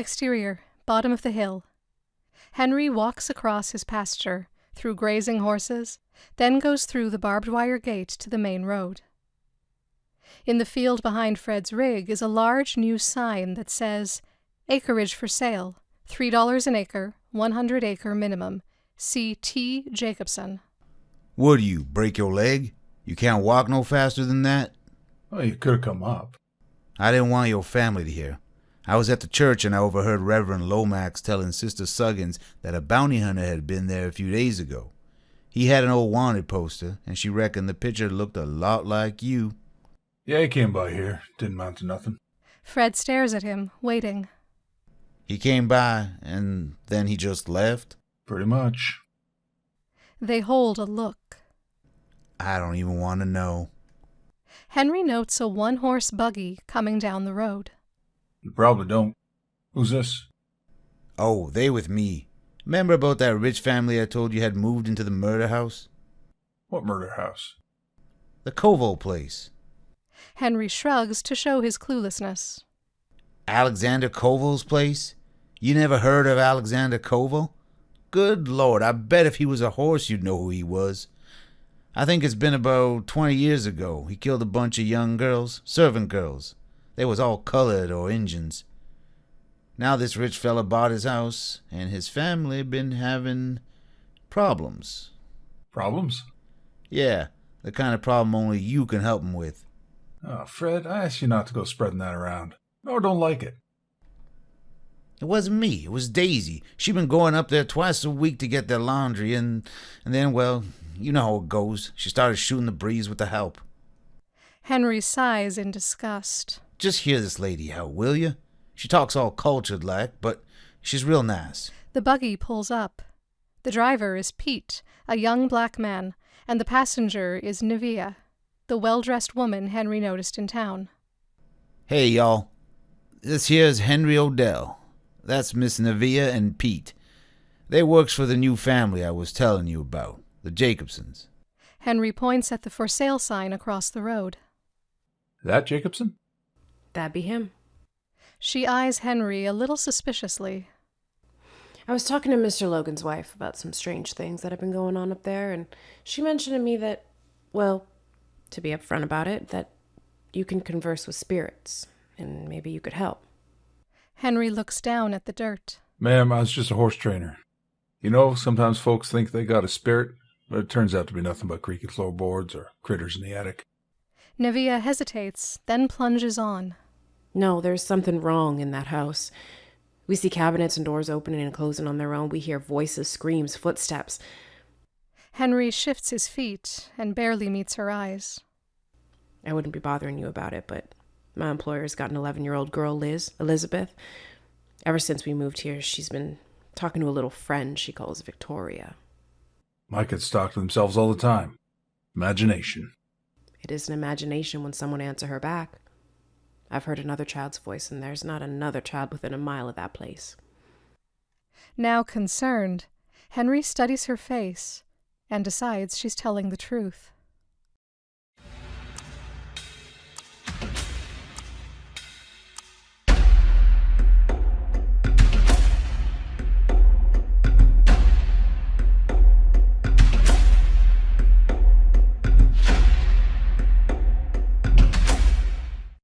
Exterior, bottom of the hill. Henry walks across his pasture, through grazing horses, then goes through the barbed wire gate to the main road. In the field behind Fred's rig is a large new sign that says, "Acreage for sale, $3 an acre, 100-acre minimum. See T. Jacobson." What do you, break your leg? You can't walk no faster than that? Well, you could have come up. I didn't want your family to hear. I was at the church and I overheard Reverend Lomax telling Sister Suggins that a bounty hunter had been there a few days ago. He had an old wanted poster, and she reckoned the picture looked a lot like you. Yeah, he came by here. Didn't amount to nothing. Fred stares at him, waiting. He came by, and then he just left? Pretty much. They hold a look. I don't even want to know. Henry notes a one-horse buggy coming down the road. You probably don't. Who's this? Oh, they with me. Remember about that rich family I told you had moved into the murder house? What murder house? The Koval place. Henry shrugs to show his cluelessness. Alexander Koval's place? You never heard of Alexander Koval? Good Lord, I bet if he was a horse you'd know who he was. I think it's been about 20 years ago. He killed a bunch of young girls, servant girls. They was all colored or Injuns. Now this rich fella bought his house, and his family been having problems. Problems? Yeah, the kind of problem only you can help 'em with. Oh, Fred, I asked you not to go spreading that around. Or don't like it. It wasn't me, it was Daisy. She been going up there twice a week to get their laundry, and then, well, you know how it goes. She started shooting the breeze with the help. Henry sighs in disgust. Just hear this lady out, will you? She talks all cultured like, but she's real nice. The buggy pulls up. The driver is Pete, a young black man, and the passenger is Neveah, the well-dressed woman Henry noticed in town. Hey, y'all. This here's Henry Odell. That's Miss Neveah and Pete. They works for the new family I was telling you about, the Jacobsons. Henry points at the for sale sign across the road. That Jacobson? That'd be him. She eyes Henry a little suspiciously. I was talking to Mr. Logan's wife about some strange things that have been going on up there, and she mentioned to me that, well, to be upfront about it, that you can converse with spirits, and maybe you could help. Henry looks down at the dirt. Ma'am, I was just a horse trainer. You know, sometimes folks think they got a spirit, but it turns out to be nothing but creaky floorboards or critters in the attic. Neveah hesitates, then plunges on. No, there's something wrong in that house. We see cabinets and doors opening and closing on their own. We hear voices, screams, footsteps. Henry shifts his feet and barely meets her eyes. I wouldn't be bothering you about it, but my employer's got an 11-year-old girl, Elizabeth. Ever since we moved here, she's been talking to a little friend she calls Victoria. My kids talk to themselves all the time. Imagination. It is an imagination when someone answers her back. I've heard another child's voice, and there's not another child within a mile of that place. Now concerned, Henry studies her face and decides she's telling the truth.